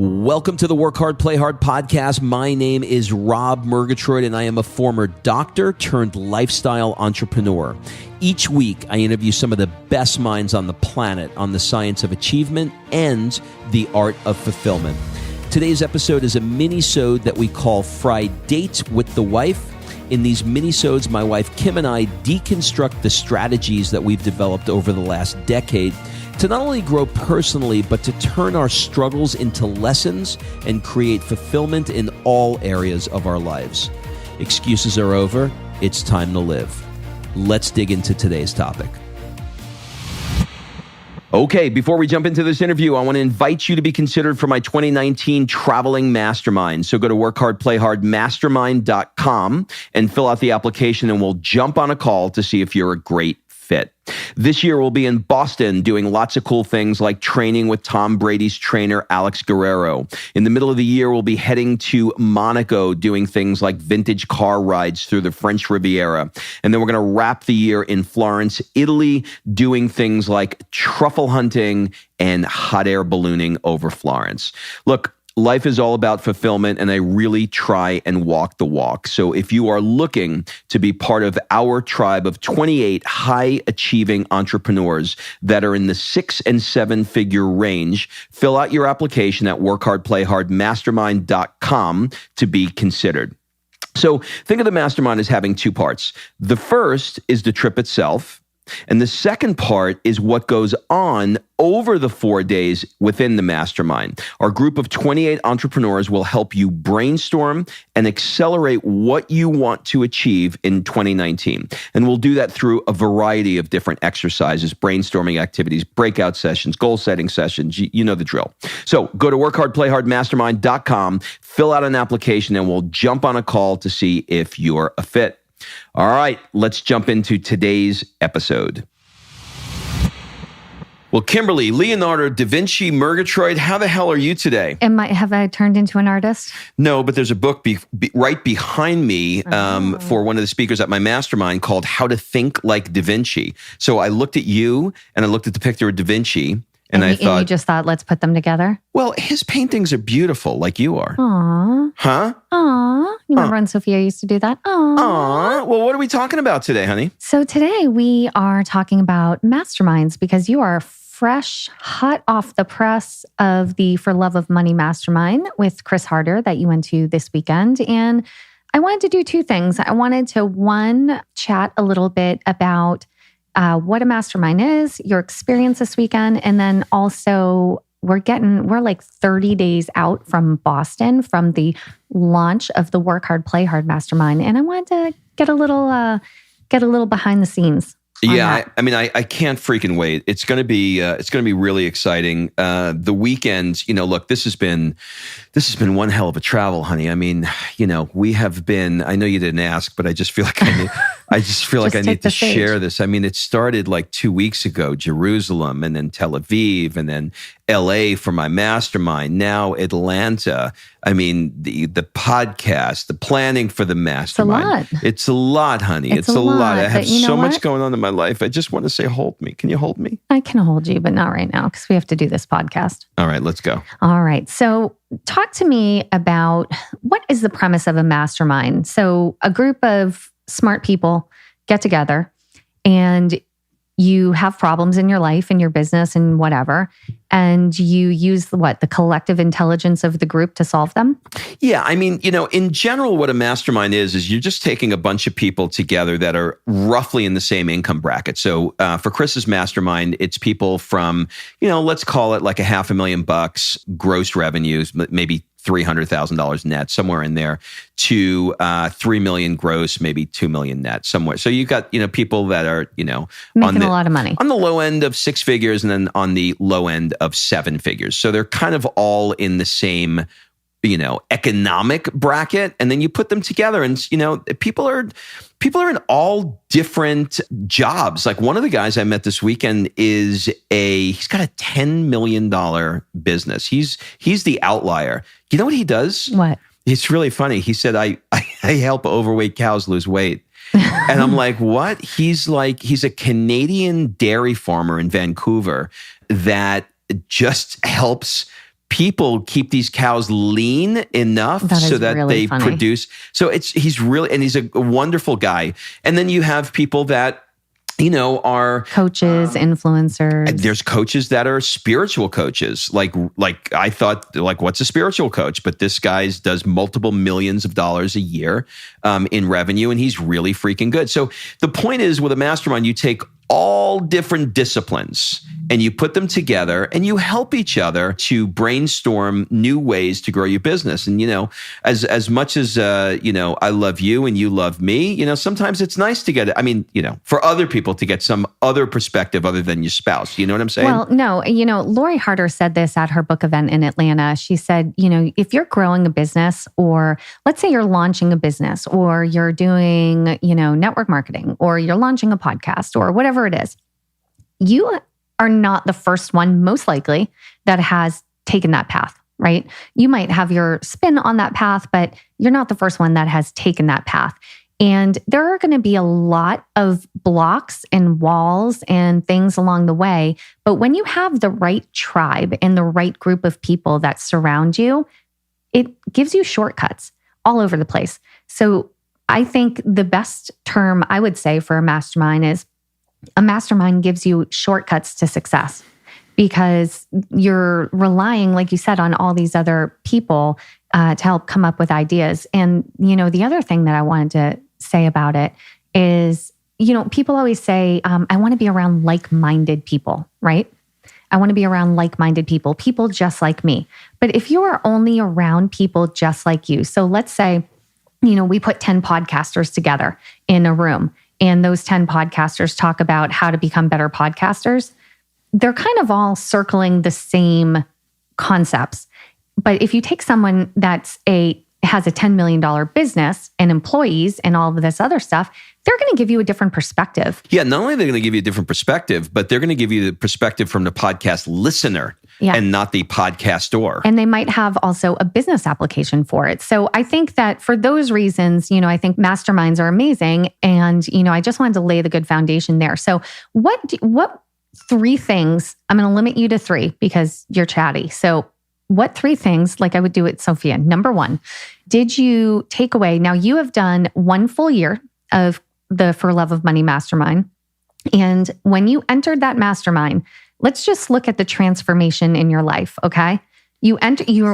Welcome to the Work Hard, Play Hard podcast. My name is Rob Murgatroyd, and I am a former doctor turned lifestyle entrepreneur. Each week, I interview some of the best minds on the planet on the science of achievement and the art of fulfillment. Today's episode is a mini-sode that we call Fri-Date with the Wife. In these mini-sodes, my wife Kim and I deconstruct the strategies that we've developed over the last decade to not only grow personally, but to turn our struggles into lessons and create fulfillment in all areas of our lives. Excuses are over. It's time to live. Let's dig into today's topic. Okay, before we jump into this interview, I want to invite you to be considered for my 2019 Traveling Mastermind. So go to workhardplayhardmastermind.com and fill out the application, and we'll jump on a call to see if you're a great fit. This year, we'll be in Boston doing lots of cool things like training with Tom Brady's trainer, Alex Guerrero. In the middle of the year, we'll be heading to Monaco doing things like vintage car rides through the French Riviera. And then we're going to wrap the year in Florence, Italy, doing things like truffle hunting and hot air ballooning over Florence. Look, life is all about fulfillment, and I really try and walk the walk. So if you are looking to be part of our tribe of 28 high-achieving entrepreneurs that are in the 6- and 7-figure range, fill out your application at workhardplayhardmastermind.com to be considered. So think of the mastermind as having two parts. The first is the trip itself, and the second part is what goes on over the 4 days within the mastermind. Our group of 28 entrepreneurs will help you brainstorm and accelerate what you want to achieve in 2019. And we'll do that through a variety of different exercises, brainstorming activities, breakout sessions, goal-setting sessions. You know the drill. So go to workhardplayhardmastermind.com, fill out an application, and we'll jump on a call to see if you're a fit. All right, let's jump into today's episode. Well, Kimberly, Leonardo da Vinci, Murgatroyd, how the hell are you today? Have I turned into an artist? No, but there's a book right behind me for one of the speakers at my mastermind called How to Think Like Da Vinci. So I looked at you and I looked at the picture of Da Vinci. And I thought, you just thought, let's put them together? Well, his paintings are beautiful, like you are. Aww. Huh? Aww. You remember when Sophia used to do that? Aww. Aww. Well, what are we talking about today, honey? So today we are talking about masterminds because you are fresh, hot off the press of the For Love of Money Mastermind with Chris Harder that you went to this weekend. And I wanted to do two things. I wanted to, one, chat a little bit about what a mastermind is, your experience this weekend, and then also we're like 30 days out from Boston from the launch of the Work Hard, Play Hard Mastermind, and I wanted to get a little behind the scenes. Yeah, I can't freaking wait. It's going to be really exciting. The weekend, look, this has been one hell of a travel, honey. I mean, we have been. I know you didn't ask, but I just feel like I need to share this. I mean, it started like 2 weeks ago, Jerusalem, and then Tel Aviv, and then LA for my mastermind. Now Atlanta. I mean, the podcast, the planning for the mastermind. It's It's a lot. a lot, honey. It's a lot. I have so much going on in my life. I just want to say, hold me. Can you hold me? I can hold you, but not right now because we have to do this podcast. All right, let's go. All right. So talk to me about what is the premise of a mastermind? So a group of smart people get together and you have problems in your life, in your business, and whatever, and you use the collective intelligence of the group to solve them? Yeah, I mean, in general, what a mastermind is you're just taking a bunch of people together that are roughly in the same income bracket. So for Chris's mastermind, it's people from, let's call it like $500,000 gross revenues, maybe $300,000 net, somewhere in there, to $3 million gross, maybe $2 million net, somewhere. So you've got people that are making a lot of money on the low end of 6 figures, and then on the low end of 7 figures. So they're kind of all in the same economic bracket, and then you put them together, and people are in all different jobs. Like one of the guys I met this weekend he's got a $10 million business. He's the outlier. You know what he does? What? It's really funny. He said, I help overweight cows lose weight. And I'm like, what? He's a Canadian dairy farmer in Vancouver that just helps people keep these cows lean enough so that really they funny. produce. So he's a wonderful guy. And then you have people that, are coaches, influencers. There's coaches that are spiritual coaches. Like I thought, what's a spiritual coach? But this guy does multiple millions of dollars a year in revenue, and he's really freaking good. So the point is, with a mastermind, you take all different disciplines and you put them together and you help each other to brainstorm new ways to grow your business. And, as much as, I love you and you love me, sometimes it's nice to get, for other people to get some other perspective other than your spouse. You know what I'm saying? Well, no, Lori Harder said this at her book event in Atlanta. She said, if you're growing a business, or let's say you're launching a business, or you're doing, network marketing, or you're launching a podcast, or whatever it is, you are not the first one, most likely, that has taken that path, right? You might have your spin on that path, but you're not the first one that has taken that path. And there are going to be a lot of blocks and walls and things along the way. But when you have the right tribe and the right group of people that surround you, it gives you shortcuts all over the place. So I think the best term I would say for a mastermind is a mastermind gives you shortcuts to success, because you're relying, like you said, on all these other people to help come up with ideas. And, the other thing that I wanted to say about it is, people always say, I want to be around like-minded people, right? I want to be around like-minded people just like me. But if you are only around people just like you, so let's say, we put 10 podcasters together in a room, and those 10 podcasters talk about how to become better podcasters. They're kind of all circling the same concepts. But if you take someone has a $10 million business and employees and all of this other stuff, they're going to give you a different perspective. Yeah, not only are they going to give you a different perspective, but they're going to give you the perspective from the podcast listener. Yeah. And not the podcaster. And they might have also a business application for it. So I think that for those reasons, I think masterminds are amazing. And, I just wanted to lay the good foundation there. So what 3 things, I'm going to limit you to 3 because you're chatty. So what 3 things, like I would do it, Sophia? Number 1, did you take away, now you have done 1 full year of the For Love of Money Mastermind. And when you entered that mastermind, let's just look at the transformation in your life, okay? You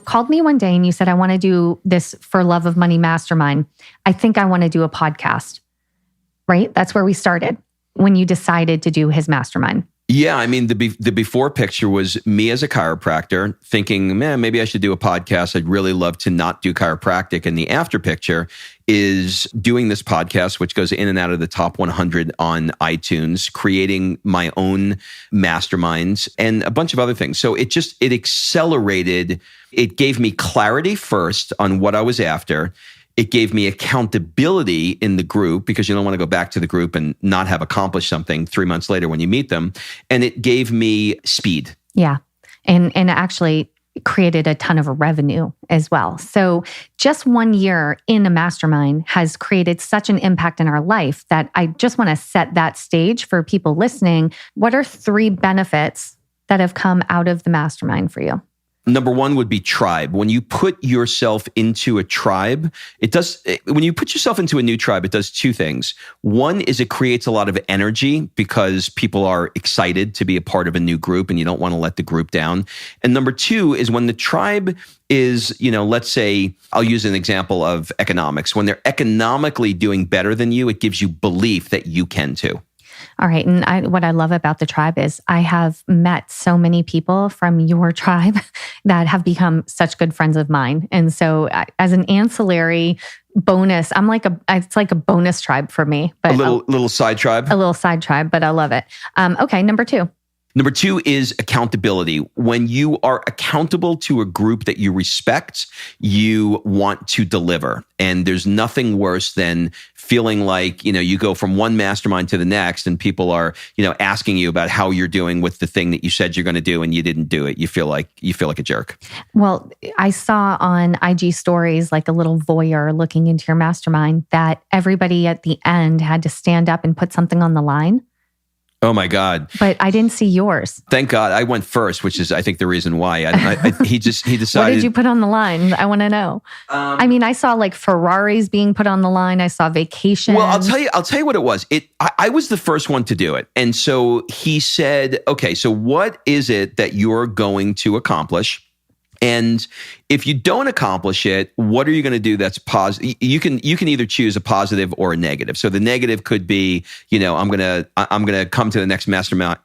called me one day and you said, I want to do this For Love of Money Mastermind. I think I want to do a podcast, right? That's where we started when you decided to do his mastermind. Yeah, the before picture was me as a chiropractor thinking, man, maybe I should do a podcast. I'd really love to not do chiropractic. And the after picture is doing this podcast, which goes in and out of the top 100 on iTunes, creating my own masterminds and a bunch of other things. So it accelerated. It gave me clarity first on what I was after. It gave me accountability in the group, because you don't want to go back to the group and not have accomplished something 3 months later when you meet them. And it gave me speed. Yeah. And actually created a ton of revenue as well. So just 1 year in a mastermind has created such an impact in our life that I just want to set that stage for people listening. What are 3 benefits that have come out of the mastermind for you? Number 1 would be tribe. When you put yourself into a tribe, when you put yourself into a new tribe, it does 2 things. 1 is it creates a lot of energy because people are excited to be a part of a new group and you don't want to let the group down. And number 2 is when the tribe is, let's say, I'll use an example of economics. When they're economically doing better than you, it gives you belief that you can too. All right. And what I love about the tribe is I have met so many people from your tribe that have become such good friends of mine. And so as an ancillary bonus, it's like a bonus tribe for me. But a little side tribe. A little side tribe, but I love it. Okay. Number 2. Number 2 is accountability. When you are accountable to a group that you respect, you want to deliver. And there's nothing worse than feeling like, you go from one mastermind to the next and people are, asking you about how you're doing with the thing that you said you're going to do and you didn't do it. You feel like a jerk. Well, I saw on IG stories, like a little voyeur looking into your mastermind, that everybody at the end had to stand up and put something on the line. Oh my God. But I didn't see yours. Thank God I went first, which is, I think, the reason why. He decided. What did you put on the line? I want to know. I mean, I saw like Ferraris being put on the line. I saw vacations. Well, I'll tell you what it was. I was the first one to do it. And so he said, okay, so what is it that you're going to accomplish? And if you don't accomplish it, what are you going to do that's positive? You can either choose a positive or a negative. So the negative could be, I'm gonna come to the next mastermind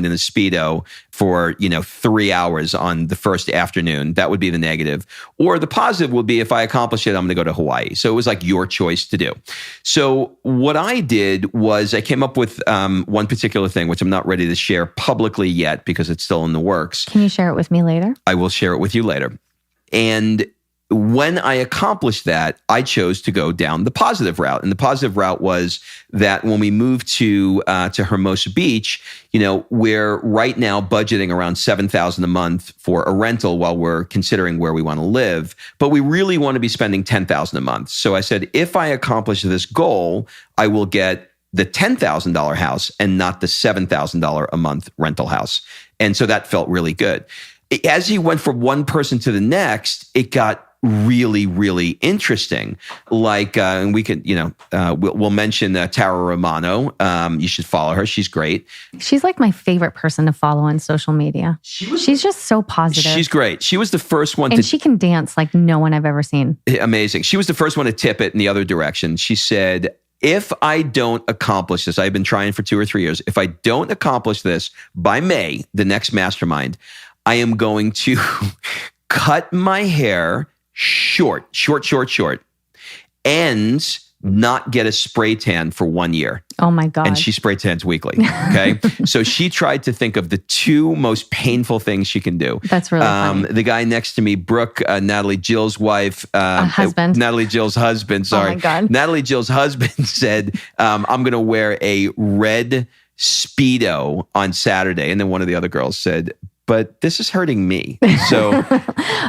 in a Speedo for 3 hours on the first afternoon. That would be the negative. Or the positive would be, if I accomplish it, I'm going to go to Hawaii. So it was like your choice to do. So what I did was I came up with one particular thing, which I'm not ready to share publicly yet because it's still in the works. Can you share it with me later? I will share it with you later. And when I accomplished that, I chose to go down the positive route. And the positive route was that when we moved to Hermosa Beach, we're right now budgeting around $7,000 a month for a rental while we're considering where we want to live. But we really want to be spending $10,000 a month. So I said, if I accomplish this goal, I will get the $10,000 house and not the $7,000 a month rental house. And so that felt really good. As he went from one person to the next, it got really, really interesting. Like, and we could, we'll mention Tara Romano. You should follow her. She's great. She's like my favorite person to follow on social media. She's just so positive. She's great. She was the first one and she can dance like no one I've ever seen. Amazing. She was the first one to tip it in the other direction. She said, if I don't accomplish this, I've been trying for 2 or 3 years. If I don't accomplish this by May, the next mastermind, I am going to cut my hair short, and not get a spray tan for 1 year. Oh my God. And she spray tans weekly. Okay. So she tried to think of the 2 most painful things she can do. That's really funny. The guy next to me, Brooke, Natalie Jill's wife, husband. Natalie Jill's husband, sorry. Oh my God. Natalie Jill's husband said, I'm going to wear a red Speedo on Saturday. And then one of the other girls said, but this is hurting me. So,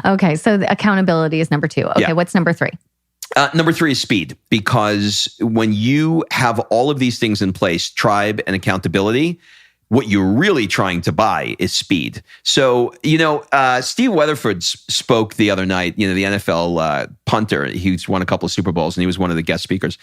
okay. So the accountability is number 2. Okay. Yeah. What's number 3? Number 3 is speed, because when you have all of these things in place, tribe and accountability, what you're really trying to buy is speed. So, Steve Weatherford spoke the other night, the NFL punter. He's won a couple of Super Bowls and he was one of the guest speakers.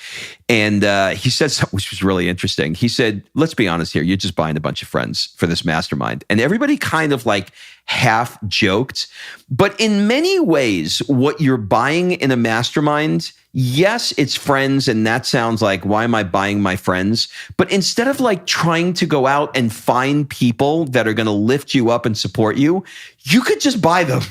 And he said something which was really interesting. He said, let's be honest here, you're just buying a bunch of friends for this mastermind. And everybody kind of like half joked. But in many ways, what you're buying in a mastermind, yes, it's friends, and that sounds like, why am I buying my friends? But instead of like trying to go out and find people that are going to lift you up and support you, you could just buy them.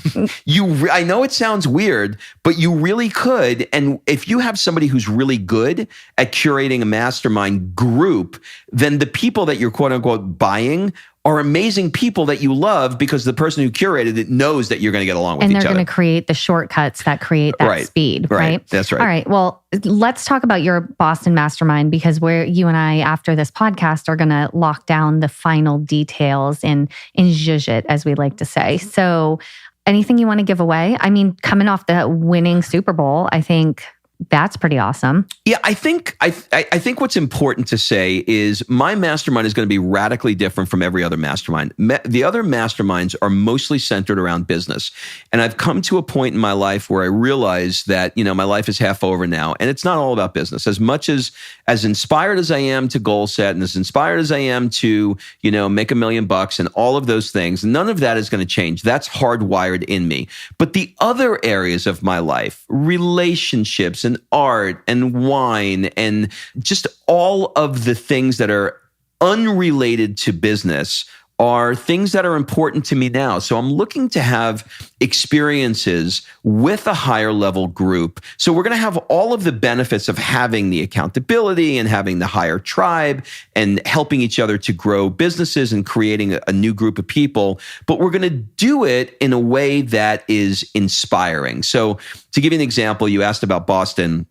I know it sounds weird, but you really could. And if you have somebody who's really good at curating a mastermind group, then the people that you're quote unquote buying are amazing people that you love, because the person who curated it knows that you're going to get along with each other. And they're going to create the shortcuts that create that speed, right? That's right. All right. Well, let's talk about your Boston Mastermind, because you and I, after this podcast, are going to lock down the final details and zhuzh it, as we like to say. So anything you want to give away? I mean, coming off the winning Super Bowl, I think that's pretty awesome. Yeah, I think what's important to say is my mastermind is going to be radically different from every other mastermind. The other masterminds are mostly centered around business. And I've come to a point in my life where I realize that, my life is half over now, and it's not all about business. As much as inspired as I am to goal set, and as inspired as I am to, make $1 million and all of those things, none of that is going to change. That's hardwired in me. But the other areas of my life, relationships and art and wine and just all of the things that are unrelated to business are things that are important to me now. So I'm looking to have experiences with a higher level group. So we're going to have all of the benefits of having the accountability and having the higher tribe and helping each other to grow businesses and creating a new group of people. But we're going to do it in a way that is inspiring. So to give you an example, you asked about Boston.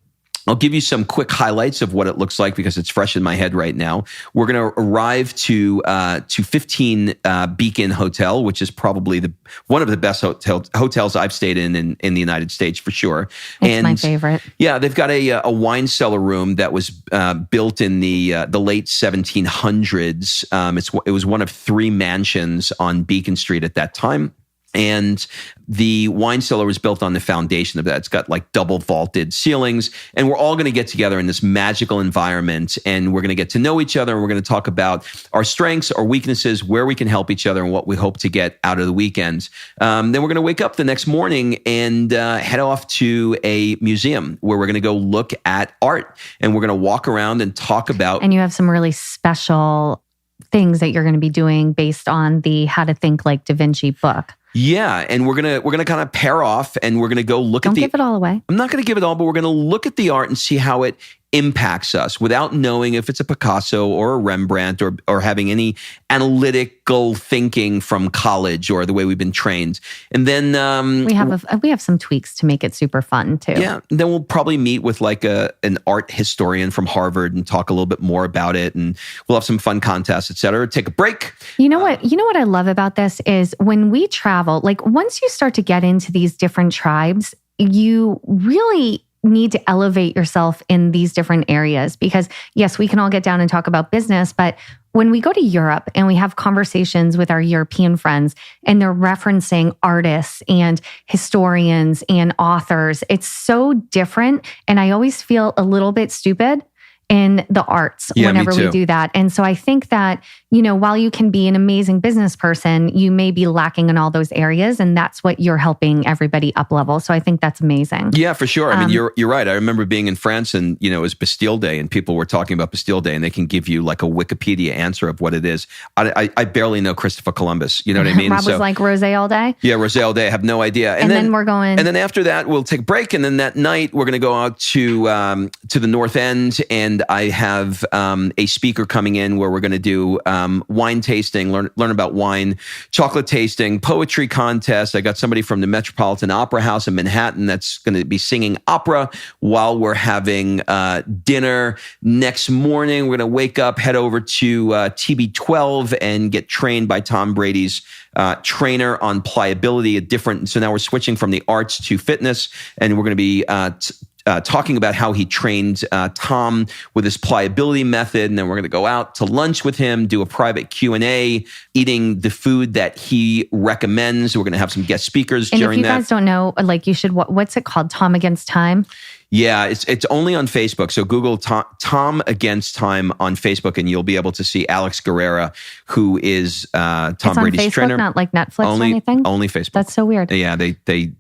I'll give you some quick highlights of what it looks like because it's fresh in my head right now. We're going to arrive to 15 Beacon Hotel, which is probably one of the best hotels I've stayed in the United States for sure. It's my favorite. Yeah, they've got a wine cellar room that was built in the late 1700s. It was one of 3 mansions on Beacon Street at that time. And the wine cellar was built on the foundation of that. It's got like double vaulted ceilings, and we're all going to get together in this magical environment, and we're going to get to know each other, and we're going to talk about our strengths, our weaknesses, where we can help each other, and what we hope to get out of the weekend. Then we're going to wake up the next morning and head off to a museum where we're going to go look at art, and we're going to walk around and talk about. And you have some really special things that you're going to be doing based on the How to Think Like Da Vinci book. Yeah, and we're gonna kind of pair off, and we're gonna go look Don't give it all away. I'm not gonna give it all, but we're gonna look at the art and see how it impacts us without knowing if it's a Picasso or a Rembrandt or having any analytical thinking from college or the way we've been trained. And then we have some tweaks to make it super fun too. Yeah. And then we'll probably meet with like an art historian from Harvard and talk a little bit more about it. And we'll have some fun contests, et cetera. Take a break. You know what I love about this is when we travel, like once you start to get into these different tribes, you really need to elevate yourself in these different areas because yes, we can all get down and talk about business, but when we go to Europe and we have conversations with our European friends and they're referencing artists and historians and authors, it's so different. And I always feel a little bit stupid in the arts whenever we do that. And so I think that, while you can be an amazing business person, you may be lacking in all those areas. And that's what you're helping everybody up level. So I think that's amazing. Yeah, for sure. I mean, you're right. I remember being in France and, it was Bastille Day and people were talking about Bastille Day and they can give you like a Wikipedia answer of what it is. I barely know Christopher Columbus. You know what I mean? Rob was like rosé all day? Yeah, rosé all day. I have no idea. And then we're going... And then after that, we'll take a break. And then that night, we're going to go out to the North End and I have a speaker coming in where we're going to do wine tasting, learn about wine, chocolate tasting, poetry contest. I got somebody from the Metropolitan Opera House in Manhattan that's going to be singing opera while we're having dinner. Next morning, we're going to wake up, head over to TB12 and get trained by Tom Brady's trainer on pliability. So now we're switching from the arts to fitness, and we're going to be talking about how he trained Tom with his pliability method. And then we're going to go out to lunch with him, do a private Q&A, eating the food that he recommends. We're going to have some guest speakers during that. And if you guys don't know, like you should, what's it called? Tom Against Time? Yeah, it's only on Facebook. So Google Tom Against Time on Facebook, and you'll be able to see Alex Guerrera, who is Tom Brady's Facebook, trainer. Not like Netflix or anything? Only Facebook. That's so weird. Yeah, they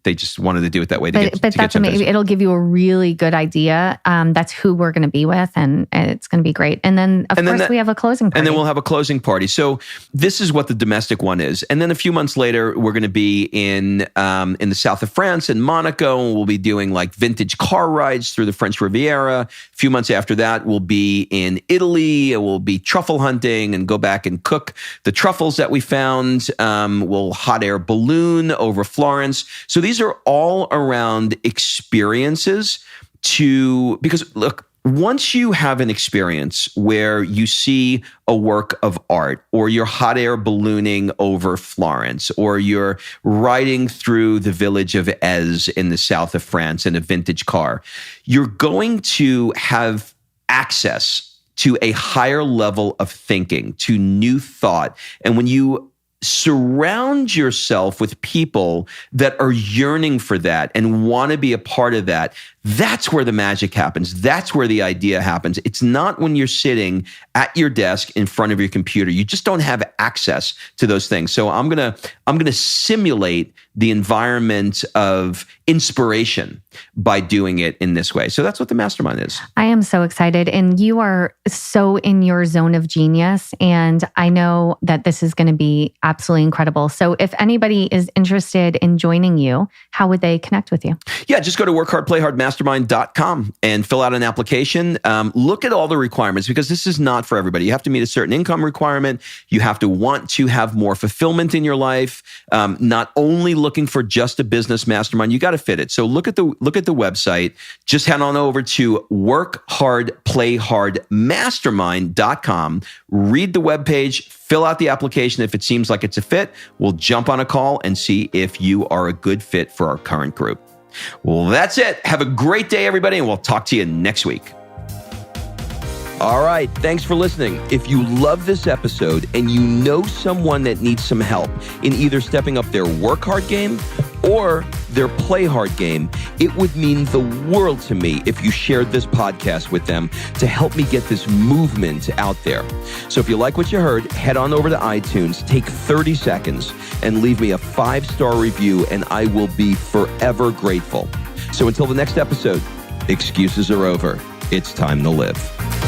just wanted to do it that way. But that's amazing. It'll give you a really good idea. That's who we're going to be with, and it's going to be great. And then, of course, we have a closing party. And then we'll have a closing party. So this is what the domestic one is. And then a few months later, we're going to be in the south of France, in Monaco, and we'll be doing like vintage car rides through the French Riviera. A few months after that, we'll be in Italy, and we'll be truffle hunting and go back and cook the truffles that we found. We'll hot air balloon over Florence. So these are all around experiences because look, once you have an experience where you see a work of art, or you're hot air ballooning over Florence, or you're riding through the village of Ez in the south of France in a vintage car, you're going to have access to a higher level of thinking, to new thought. And when you surround yourself with people that are yearning for that and want to be a part of that, that's where the magic happens. That's where the idea happens. It's not when you're sitting at your desk in front of your computer. You just don't have access to those things. So I'm gonna simulate the environment of inspiration by doing it in this way. So that's what the Mastermind is. I am so excited. And you are so in your zone of genius. And I know that this is going to be absolutely incredible. So if anybody is interested in joining you, how would they connect with you? Yeah, just go to workhardplayhardmastermind.com and fill out an application. Look at all the requirements because this is not for everybody. You have to meet a certain income requirement. You have to want to have more fulfillment in your life. Not only looking for just a business mastermind, you got to fit it. So look at the website. Just head on over to workhardplayhardmastermind.com. Read the webpage, fill out the application. If it seems like it's a fit, we'll jump on a call and see if you are a good fit for our current group. Well, that's it. Have a great day, everybody, and we'll talk to you next week. All right. Thanks for listening. If you love this episode and you know someone that needs some help in either stepping up their work hard game or their play hard game, it would mean the world to me if you shared this podcast with them to help me get this movement out there. So if you like what you heard, head on over to iTunes, take 30 seconds and leave me a 5-star review, and I will be forever grateful. So until the next episode, excuses are over. It's time to live.